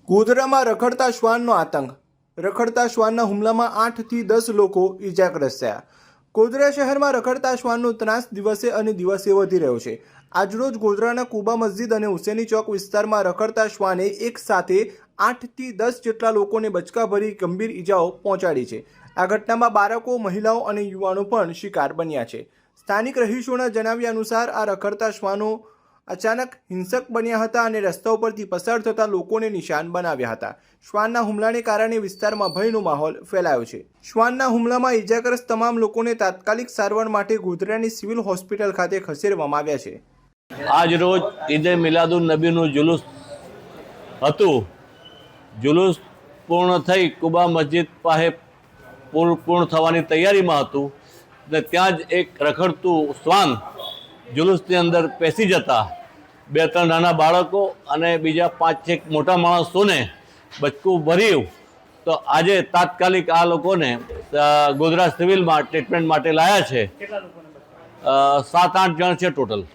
ગોધરામાં રખડતા શ્વાનનો આતંક. રખડતા શ્વાનના હુમલામાં 8 થી 10 લોકો ઈજાગ્રસ્ત થયા. ગોધરા શહેરમાં રખડતા શ્વાનનો ત્રાસ દિવસે અને દિવસે વધી રહ્યો છે. આજરોજ ગોધરાના કુબા મસ્જિદ અને હુસેની ચોક વિસ્તારમાં રખડતા શ્વાને એક સાથે 8 થી 10 જેટલા લોકોને બચકાભરી ગંભીર ઈજાઓ પહોંચાડી છે. આ ઘટનામાં બાળકો, મહિલાઓ અને યુવાનો પણ શિકાર બન્યા છે. સ્થાનિક રહીશોના જણાવ્યા અનુસાર આ રખડતા શ્વાનો અચાનક હિંસક બન્યા હતા અને રસ્તા ઉપરથી પસાર થતા લોકોને નિશાન બનાવ્યા હતા. શ્વાનના હુમલાને કારણે વિસ્તારમાં ભયનો માહોલ ફેલાયો છે. શ્વાનના હુમલામાં ઈજાગ્રસ્ત તમામ લોકોને તાત્કાલિક સારવાર માટે ગોધરાની સિવિલ હોસ્પિટલ ખાતે ખસેડવામાં આવ્યા છે. આજ રોજ ઈદે મિલાદુન નબીનું જુલુસ હતું. જુલુસ પૂર્ણ થઈ કુબા મસ્જિદ પાસે પૂર્ણ થવાની તૈયારીમાં હતું ને ત્યાં જ એક રખડતું શ્વાન જુલુસની અંદર પેસી જતા 2-3 નાના બાળકો અને બીજા 5-6 મોટા માણસોને બચકું ભર્યું. તો આજે તાત્કાલિક આ લોકોને ગોધરા સિવિલમાં ટ્રીટમેન્ટ માટે લાયા છે. 7-8 જણ છે ટોટલ.